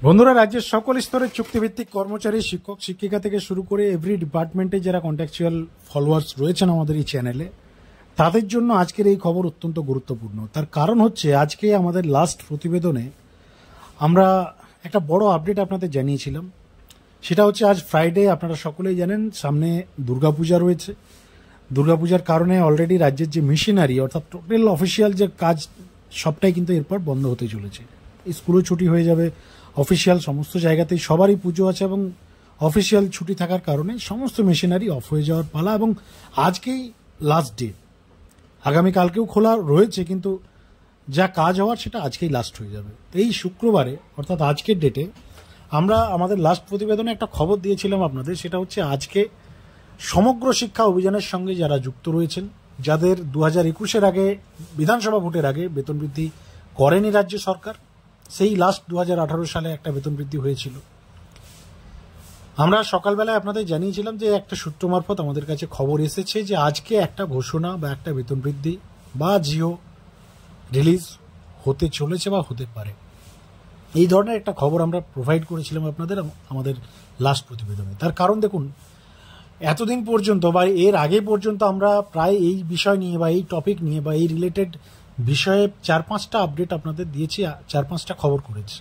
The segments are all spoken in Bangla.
বন্ধুরা, রাজ্যের সকল স্তরের চুক্তিভিত্তিক কর্মচারী, শিক্ষক শিক্ষিকা থেকে শুরু করে এভরি ডিপার্টমেন্টে যারা কন্ট্রাকচুয়াল ফলোয়ার্স রয়েছেন আমাদের এই চ্যানেলে, তাদের জন্য আজকের এই খবর অত্যন্ত গুরুত্বপূর্ণ। তার কারণ হচ্ছে আজকে আমাদের লাস্ট প্রতিবেদনে আমরা একটা বড় আপডেট আপনাদের জানিয়েছিলাম। সেটা হচ্ছে আজ ফ্রাইডে, আপনারা সকলেই জানেন সামনে দুর্গাপূজা রয়েছে। দুর্গাপূজার কারণে অলরেডি রাজ্যের যে মেশিনারি অর্থাৎ টোটাল অফিসিয়াল যে কাজ সবটাই কিন্তু এরপর বন্ধ হতে চলেছে। স্কুলও ছুটি হয়ে যাবে, অফিসিয়াল সমস্ত জায়গাতেই সবারই পুজো আছে এবং অফিসিয়াল ছুটি থাকার কারণে সমস্ত মেশিনারি অফ হয়ে যাওয়ার পালা। এবং আজকেই লাস্ট ডে, আগামীকালকেও খোলা রয়েছে, কিন্তু যা কাজ হওয়ার সেটা আজকেই লাস্ট হয়ে যাবে। এই শুক্রবারে অর্থাৎ আজকের ডেটে আমরা আমাদের লাস্ট প্রতিবেদনে একটা খবর দিয়েছিলাম আপনাদের। সেটা হচ্ছে আজকে সমগ্র শিক্ষা অভিযানের সঙ্গে যারা যুক্ত রয়েছেন, যাদের 2021-এর আগে বিধানসভা ভোটের আগে বেতন বৃদ্ধি করেনি রাজ্য সরকার, সেই লাস্ট 2018 সালে একটা বেতন বৃদ্ধি হয়েছিল। আমরা সকালবেলায় আপনাদের জানিয়েছিলাম যে একটা সূত্র মারফত আমাদের কাছে খবর এসেছে যে আজকে একটা ঘোষণা বা একটা বেতন বৃদ্ধি বা জিও রিলিজ হতে চলেছে বা হতে পারে। এই ধরনের একটা খবর আমরা প্রোভাইড করেছিলাম আপনাদের আমাদের লাস্ট প্রতিবেদনে। তার কারণ দেখুন, এতদিন পর্যন্ত বা এর আগে পর্যন্ত আমরা প্রায় এই বিষয় নিয়ে বা এই টপিক নিয়ে বা এই রিলেটেড বিষয়ে 4-5টা আপডেট আপনাদের দিয়েছি, 4-5টা খবর করেছি।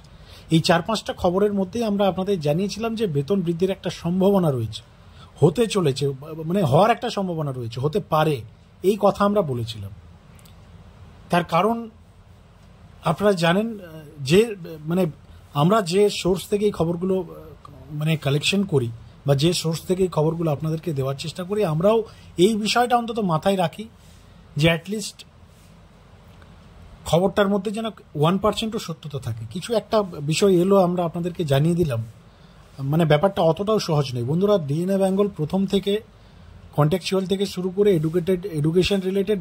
এই 4-5টা খবরের মধ্যেই আমরা আপনাদের জানিয়েছিলাম যে বেতন বৃদ্ধির একটা সম্ভাবনা রয়েছে, হতে চলেছে, মানে হওয়ার একটা সম্ভাবনা রয়েছে, হতে পারে, এই কথা আমরা বলেছিলাম। তার কারণ আপনারা জানেন যে মানে আমরা যে সোর্স থেকে এই খবরগুলো মানে কালেকশন করি বা যে সোর্স থেকে এই খবরগুলো আপনাদেরকে দেওয়ার চেষ্টা করি, আমরাও এই বিষয়টা অন্তত মাথায় রাখি যে অ্যাটলিস্ট খবরটার মধ্যে যেন 1%ও সত্যতা থাকে। কিছু একটা বিষয় এলো, আমরা আপনাদেরকে জানিয়ে দিলাম। মানে ব্যাপারটা অতটাও সহজ নয় বন্ধুরা। ডিএনএ বেঙ্গল প্রথম থেকে কন্টেক্সচুয়াল থেকে শুরু করে এডুকেশন রিলেটেড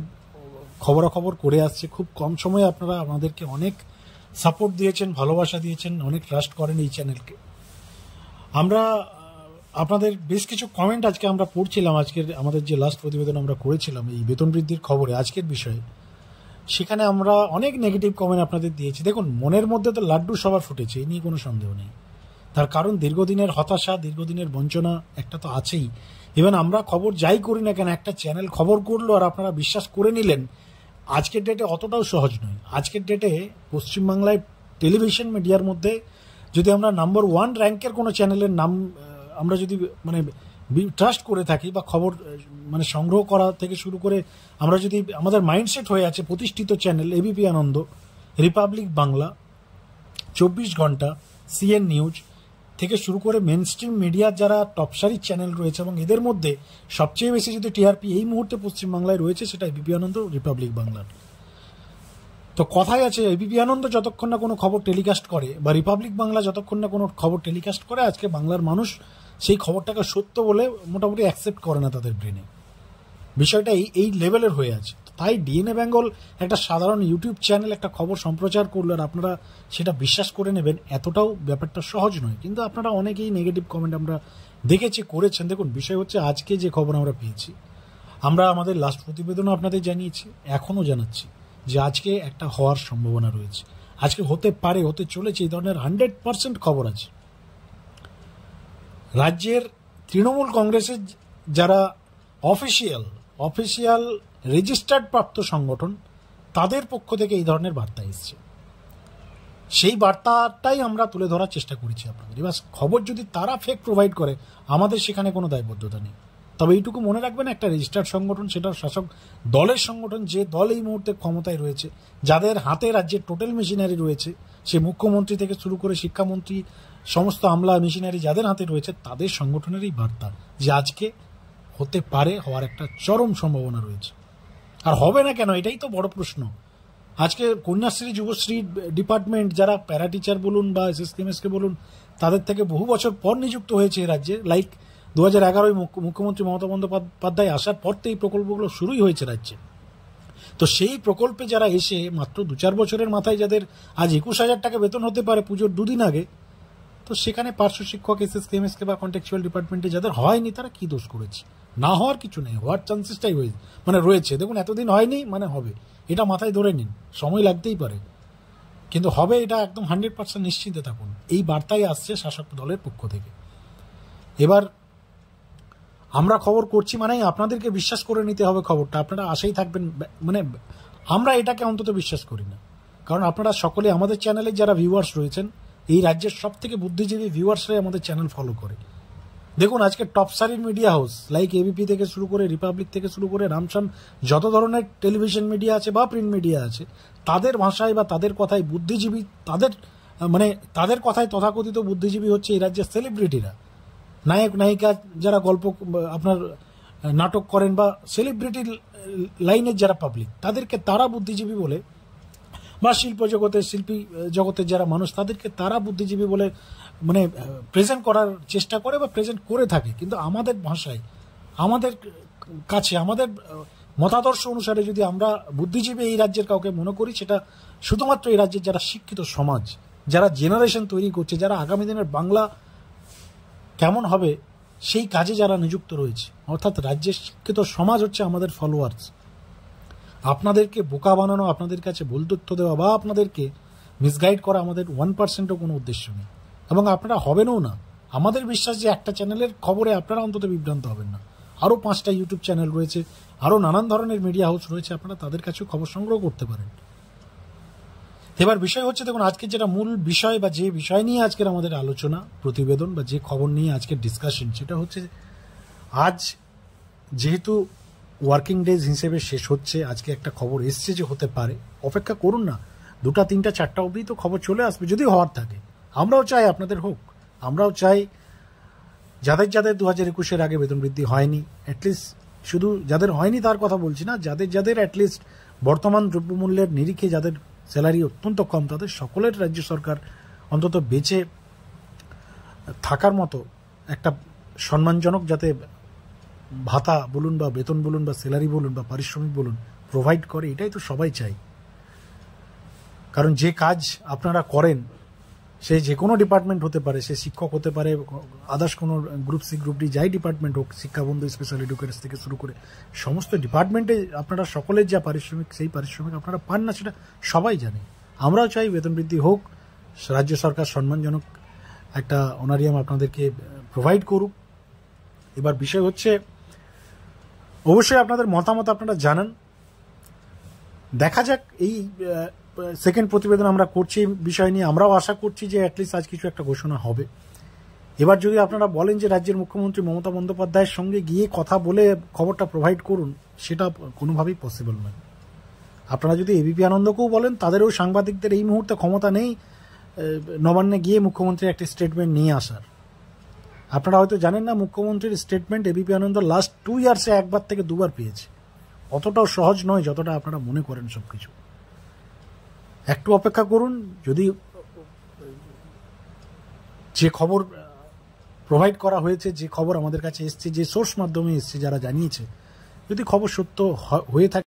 খবরাখবর করে আসছে। খুব কম সময়ে আপনারা আমাদেরকে অনেক সাপোর্ট দিয়েছেন, ভালোবাসা দিয়েছেন, অনেক ট্রাস্ট করেন এই চ্যানেলকে। আমরা আপনাদের বেশ কিছু কমেন্ট আজকে আমরা পড়ছিলাম। আজকের আমাদের যে লাস্ট প্রতিবেদন আমরা করেছিলাম এই বেতন বৃদ্ধির খবরে আজকের বিষয়ে, সেখানে আমরা অনেক নেগেটিভ কমেন্ট আপনাদের দিয়েছি। দেখুন, মনের মধ্যে তো লাড্ডু সবার ফুটেছে, এই নিয়ে কোনো সন্দেহ নেই। তার কারণ দীর্ঘদিনের হতাশা, দীর্ঘদিনের বঞ্চনা একটা তো আছেই। ইভেন আমরা খবর যাই করি না কেন, একটা চ্যানেল খবর করলো আর আপনারা বিশ্বাস করে নিলেন, আজকের ডেটে অতটাও সহজ নয়। আজকের ডেটে পশ্চিমবাংলায় টেলিভিশন মিডিয়ার মধ্যে যদি আমরা নাম্বার 1 র্যাঙ্কের কোনো চ্যানেলের নাম আমরা যদি মানে ট্রাস্ট করে থাকি বা খবর মানে সংগ্রহ করা থেকে শুরু করে আমরা যদি আমাদের মাইন্ডসেট হয়ে আছে প্রতিষ্ঠিত চ্যানেল এবিপি আনন্দ, রিপাবলিক বাংলা, 24 ঘন্টা, সিএন নিউজ থেকে শুরু করে মেন স্ট্রিম মিডিয়ার যারা টপসারির চ্যানেল রয়েছে, এবং এদের মধ্যে সবচেয়ে বেশি যদি টিআরপি এই মুহূর্তে পশ্চিমবাংলায় রয়েছে সেটা এবিপি আনন্দ, রিপাবলিক বাংলার। তো কথাই আছে, এবিপি আনন্দ যতক্ষণ না কোনো খবর টেলিকাস্ট করে বা রিপাবলিক বাংলা যতক্ষণ না কোনো খবর টেলিকাস্ট করে, আজকে বাংলার মানুষ সেই খবরটাকে সত্য বলে মোটামুটি অ্যাকসেপ্ট করে না তাদের ব্রেনে। বিষয়টা এই লেভেলের হয়ে আছে। তাই ডিএনএ বেঙ্গল একটা সাধারণ ইউটিউব চ্যানেল একটা খবর সম্প্রচার করলো আর আপনারা সেটা বিশ্বাস করে নেবেন, এতটাও ব্যাপারটা সহজ নয়। কিন্তু আপনারা অনেকেই নেগেটিভ কমেন্ট আমরা দেখেছি, করেছেন। দেখুন, বিষয় হচ্ছে আজকে যে খবর আমরা পেয়েছি, আমরা আমাদের লাস্ট প্রতিবেদনও আপনাদের জানিয়েছি, এখনও জানাচ্ছি যে আজকে একটা হওয়ার সম্ভাবনা রয়েছে, আজকে হতে পারে, হতে চলেছে, এই ধরনের 100% খবর আছে। রাজ্যের তৃণমূল কংগ্রেসের যারা অফিসিয়াল রেজিস্টার্ড প্রাপ্ত সংগঠন, তাদের পক্ষ থেকে এই ধরনের বার্তা এসছে। সেই বার্তাটাই আমরা তুলে ধরার চেষ্টা করেছি আপনাদের। এবার খবর যদি তারা ফেক প্রোভাইড করে, আমাদের সেখানে কোনো দায়বদ্ধতা নেই। তবে এইটুকু মনে রাখবেন, একটা রেজিস্টার্ড সংগঠন, সেটা শাসক দলের সংগঠন, যে দল এই মুহূর্তে ক্ষমতায় রয়েছে, যাদের হাতে রাজ্যের টোটাল মেশিনারি রয়েছে, সে মুখ্যমন্ত্রী থেকে শুরু করে শিক্ষামন্ত্রী, সমস্ত আমলা মেশিনারি যাদের হাতে রয়েছে, তাদের সংগঠনেরই বার্তা যে আজকে হতে পারে, হওয়ার একটা চরম সম্ভাবনা রয়েছে। আর হবে না কেন, এটাই তো বড় প্রশ্ন। আজকে কন্যাশ্রী, যুবশ্রী ডিপার্টমেন্ট যারা প্যারা টিচার বলুন বা এসএসকেএমএসকে বলুন, তাদের থেকে বহু বছর পর নিযুক্ত হয়েছে রাজ্যে। লাইক 2011 মুখ্যমন্ত্রী মমতা বন্দ্যোপাধ্যায় আসার পর তো এই প্রকল্পগুলো শুরুই হয়েছে রাজ্যে। তো সেই প্রকল্পে যারা এসে মাত্র 2-4 বছরের মাথায় যাদের আজ 21,000 টাকা বেতন হতে পারে পুজোর 2 দিন আগে, তো সেখানে পার্শ্ব শিক্ষক, এসএসকেএমএসকে বা কন্টেক্সচুয়াল ডিপার্টমেন্টে যাদের হয়নি, তারা কি দোষ করেছে? না হওয়ার কিছু নেই, হওয়ার চান্সেসটাই রয়েছে। দেখুন, এতদিন হয়নি মানে হবে, এটা মাথায় ধরে নিন, সময় লাগতেই পারে। কিন্তু হবে এটা একদম 100% নিশ্চিন্তে থাকুন। এই বার্তাই আসছে শাসক দলের পক্ষ থেকে। এবার আমরা খবর করছি মানেই আপনাদেরকে বিশ্বাস করে নিতে হবে খবরটা, আপনারা আশাই থাকবেন, মানে আমরা এটাকে অন্তত বিশ্বাস করি না। কারণ আপনারা সকলে আমাদের চ্যানেলে যারা ভিউয়ার্স রয়েছেন, এই রাজ্যের সব থেকে বুদ্ধিজীবী ভিউয়ার্সরাই আমাদের চ্যানেল ফলো করে। দেখুন আজকে টপ সারির মিডিয়া হাউস লাইক এবিপি থেকে শুরু করে, রিপাবলিক থেকে শুরু করে, রামসান, যত ধরনের টেলিভিশন মিডিয়া আছে বা প্রিন্ট মিডিয়া আছে, তাদের ভাষায় বা তাদের কথায় বুদ্ধিজীবী, তাদের কথায় তথাকথিত বুদ্ধিজীবী হচ্ছে এই রাজ্যের সেলিব্রিটিরা, নায়ক নায়িকা যারা গল্প আপনার নাটক করেন বা সেলিব্রিটি লাইনের যারা পাবলিক, তাদেরকে তারা বুদ্ধিজীবী বলে, বা শিল্পী জগতের যারা মানুষ তাদেরকে তারা বুদ্ধিজীবী বলে মানে প্রেজেন্ট করার চেষ্টা করে বা প্রেজেন্ট করে থাকে। কিন্তু আমাদের ভাষায়, আমাদের কাছে, আমাদের মতাদর্শ অনুসারে যদি আমরা বুদ্ধিজীবী এই রাজ্যের কাউকে মনে করি, সেটা শুধুমাত্র এই রাজ্যের যারা শিক্ষিত সমাজ, যারা জেনারেশন তৈরি করছে, যারা আগামী দিনের বাংলা কেমন হবে সেই কাজে যারা নিযুক্ত রয়েছে, অর্থাৎ রাজ্যের শিক্ষিত সমাজ হচ্ছে আমাদের ফলোয়ার্স। আপনাদেরকে বোকা বানানো, আপনাদের কাছে ভুল তথ্য দেওয়া বা আপনাদেরকে মিসগাইড করা আমাদের 1%ও কোনো উদ্দেশ্য নেই, এবং আপনারা হবেনও না। আমাদের বিশ্বাস যে একটা চ্যানেলের খবরে আপনারা অন্তত বিভ্রান্ত হবেন না। আরও 5টা ইউটিউব চ্যানেল রয়েছে, আরও নানান ধরনের মিডিয়া হাউস রয়েছে, আপনারা তাদের কাছেও খবর সংগ্রহ করতে পারেন। এবার বিষয় হচ্ছে, দেখুন আজকের যেটা মূল বিষয় বা যে বিষয় নিয়ে আজকের আমাদের আলোচনা, প্রতিবেদন বা যে খবর নিয়ে আজকের ডিসকাশন, সেটা হচ্ছে আজ যেহেতু ওয়ার্কিং ডেজ হিসেবে শেষ হচ্ছে, আজকে একটা খবর এসছে যে হতে পারে, অপেক্ষা করুন না, 2টা 3টা 4টা অবধি তো খবর চলে আসবে যদি হওয়ার থাকে। আমরাও চাই আপনাদের হোক, আমরাও চাই যাদের 2021-এর আগে বেতন বৃদ্ধি হয়নি, অ্যাটলিস্ট, শুধু যাদের হয়নি তার কথা বলছি না, যাদের অ্যাটলিস্ট বর্তমান দ্রব্যমূল্যের নিরিখে যাদের স্যালারি অত্যন্ত কম, তাদের সকলের রাজ্য সরকার অন্তত বেঁচে থাকার মতো একটা সম্মানজনক যাতে ভাতা বলুন বা বেতন বলুন বা স্যালারি বলুন বা পারিশ্রমিক বলুন প্রোভাইড করে, এটাই তো সবাই চাই। কারণ যে কাজ আপনারা করেন, সে যে কোনো ডিপার্টমেন্ট হতে পারে, সে শিক্ষক হতে পারে, আদার্স কোনো গ্রুপ সি গ্রুপ ডি যাই ডিপার্টমেন্ট হোক, শিক্ষাবন্ধু স্পেশাল এডুকেটর্স থেকে শুরু করে সমস্ত ডিপার্টমেন্টে আপনারা সকলের যা পারিশ্রমিক, সেই পারিশ্রমিক আপনারা পান না, সেটা সবাই জানে। আমরাও চাই বেতন বৃদ্ধি হোক, রাজ্য সরকার সম্মানজনক একটা অনারিয়াম আপনাদেরকে প্রোভাইড করুক। এবার বিষয় হচ্ছে, অবশ্যই আপনাদের মতামত আপনারা জানান। দেখা যাক, এই সেকেন্ড প্রতিবেদন আমরা করছি বিষয় নিয়ে, আমরাও আশা করছি যে অ্যাটলিস্ট আজ কিছু একটা ঘোষণা হবে। এবার যদি আপনারা বলেন যে রাজ্যের মুখ্যমন্ত্রী মমতা বন্দ্যোপাধ্যায়ের সঙ্গে গিয়ে কথা বলে খবরটা প্রোভাইড করুন, সেটা কোনোভাবেই পসিবল নয়। আপনারা যদি এবিপি আনন্দকেও বলেন, তাদেরও সাংবাদিকদের এই মুহূর্তে ক্ষমতা নেই নবান্নে গিয়ে মুখ্যমন্ত্রীর একটি স্টেটমেন্ট নিয়ে আসার। আপনারা হয়তো জানেন না, মুখ্যমন্ত্রীর স্টেটমেন্ট এবিপি আনন্দ লাস্ট 2 ইয়ার্সে 1বার থেকে 2বার পেয়েছে। অতটাও সহজ নয় যতটা আপনারা মনে করেন সবকিছু। একটু অপেক্ষা করুন, যদি যে খবর প্রোভাইড করা হয়েছে, যে খবর আমাদের কাছে এসছে, যে সোর্স মাধ্যমে এসছে, যারা জানিয়েছে, যদি খবর সত্য হয়ে থাকে